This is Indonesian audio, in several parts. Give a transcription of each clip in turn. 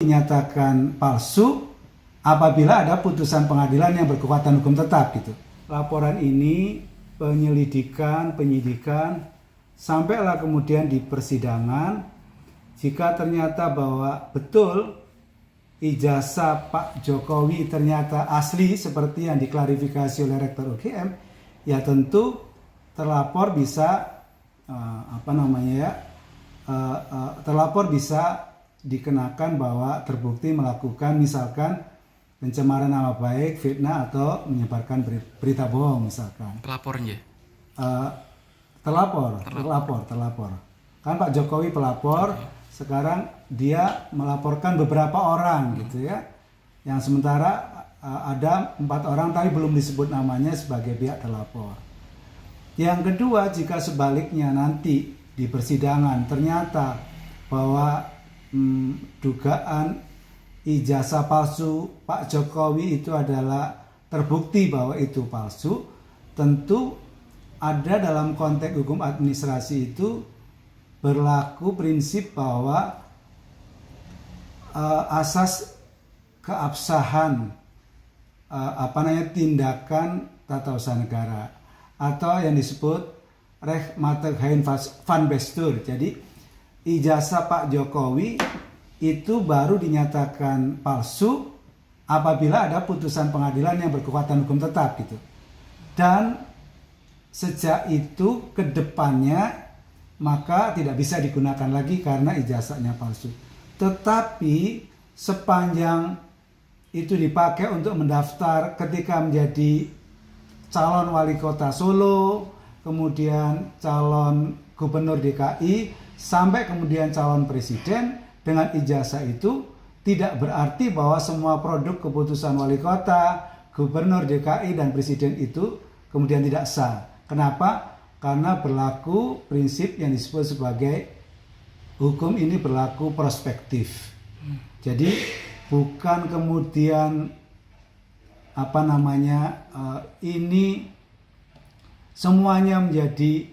dinyatakan palsu apabila ada putusan pengadilan yang berkekuatan hukum tetap gitu. Laporan ini penyidikan sampailah kemudian di persidangan. Jika ternyata bahwa betul ijazah Pak Jokowi ternyata asli seperti yang diklarifikasi oleh Rektor UGM, ya tentu terlapor bisa terlapor bisa dikenakan bahwa terbukti melakukan misalkan pencemaran nama baik, fitnah atau menyebarkan berita bohong misalkan. Pelapornya? Terlapor. Kan Pak Jokowi pelapor, sekarang dia melaporkan beberapa orang gitu ya. Yang sementara ada 4 orang tapi belum disebut namanya sebagai pihak terlapor. Yang kedua, jika sebaliknya nanti di persidangan ternyata bahwa dugaan ijazah palsu Pak Jokowi itu adalah terbukti bahwa itu palsu, tentu ada dalam konteks hukum administrasi itu berlaku prinsip bahwa asas keabsahan tindakan tata usaha negara atau yang disebut Rechtmatigheid van Bestuur. Jadi ijazah Pak Jokowi itu baru dinyatakan palsu apabila ada putusan pengadilan yang berkekuatan hukum tetap gitu. Dan sejak itu ke depannya maka tidak bisa digunakan lagi karena ijazahnya palsu. Tetapi sepanjang itu dipakai untuk mendaftar ketika menjadi calon wali kota Solo, kemudian calon gubernur DKI, sampai kemudian calon presiden, dengan ijazah itu tidak berarti bahwa semua produk keputusan wali kota, gubernur DKI, dan presiden itu kemudian tidak sah. Kenapa? Karena berlaku prinsip yang disebut sebagai hukum ini berlaku prospektif. Jadi bukan kemudian ini semuanya menjadi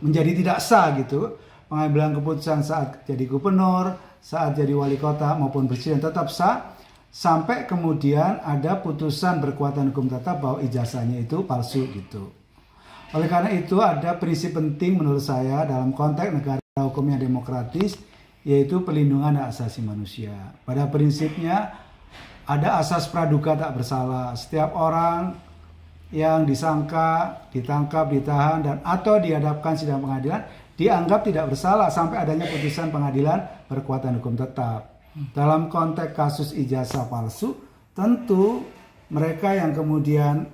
menjadi tidak sah gitu. Pengambilan keputusan saat jadi gubernur, saat jadi wali kota maupun presiden tetap sah sampai kemudian ada putusan berkekuatan hukum tetap bahwa ijazahnya itu palsu gitu. Oleh karena itu ada prinsip penting menurut saya dalam konteks negara hukum yang demokratis, yaitu pelindungan hak asasi manusia. Pada prinsipnya ada asas praduga tak bersalah. Setiap orang yang disangka, ditangkap, ditahan, dan atau dihadapkan sidang pengadilan dianggap tidak bersalah sampai adanya putusan pengadilan berkekuatan hukum tetap. Dalam konteks kasus ijazah palsu, tentu mereka yang kemudian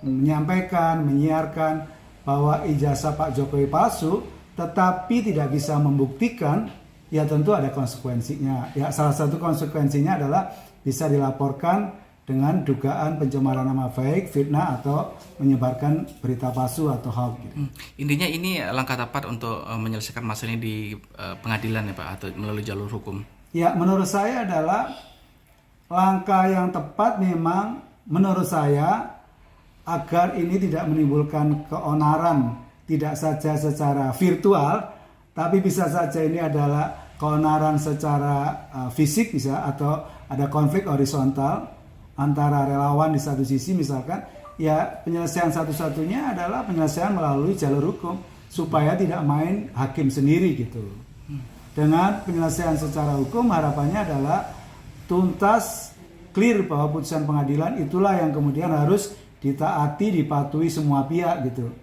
menyampaikan, menyiarkan bahwa ijazah Pak Jokowi palsu, tetapi tidak bisa membuktikan, ya tentu ada konsekuensinya. Ya, salah satu konsekuensinya adalah bisa dilaporkan dengan dugaan pencemaran nama baik, fitnah, atau menyebarkan berita palsu atau hoax. Gitu. Intinya ini langkah tepat untuk menyelesaikan masalah ini di pengadilan ya Pak, atau melalui jalur hukum? Ya, menurut saya adalah langkah yang tepat memang menurut saya agar ini tidak menimbulkan keonaran, tidak saja secara virtual, tapi bisa saja ini adalah keonaran secara fisik bisa, atau ada konflik horizontal antara relawan di satu sisi misalkan, ya penyelesaian satu-satunya adalah penyelesaian melalui jalur hukum supaya tidak main hakim sendiri gitu. Dengan penyelesaian secara hukum harapannya adalah tuntas, clear bahwa putusan pengadilan itulah yang kemudian harus ditaati, dipatuhi semua pihak gitu.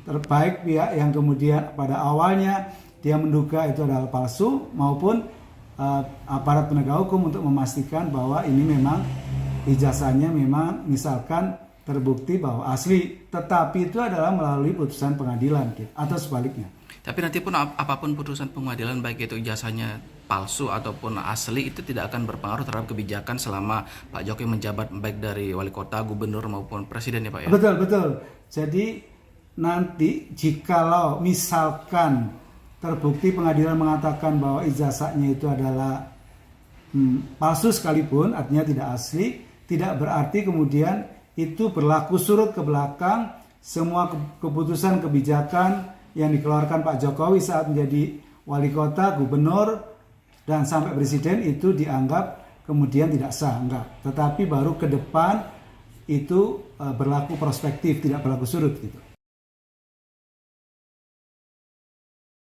Terbaik pihak yang kemudian pada awalnya dia menduga itu adalah palsu maupun aparat penegak hukum untuk memastikan bahwa ini memang ijazahnya memang misalkan terbukti bahwa asli, tetapi itu adalah melalui putusan pengadilan gitu, atau sebaliknya. Tapi nanti pun apapun putusan pengadilan, baik itu ijazahnya palsu ataupun asli, itu tidak akan berpengaruh terhadap kebijakan selama Pak Jokowi menjabat baik dari wali kota, gubernur maupun presiden ya Pak ya? Betul. Jadi nanti jikalau misalkan terbukti pengadilan mengatakan bahwa ijazahnya itu adalah palsu sekalipun, artinya tidak asli, tidak berarti kemudian itu berlaku surut ke belakang semua keputusan kebijakan yang dikeluarkan Pak Jokowi saat menjadi wali kota, gubernur, dan sampai presiden itu dianggap kemudian tidak sah, enggak. Tetapi baru ke depan itu berlaku prospektif, tidak berlaku surut gitu.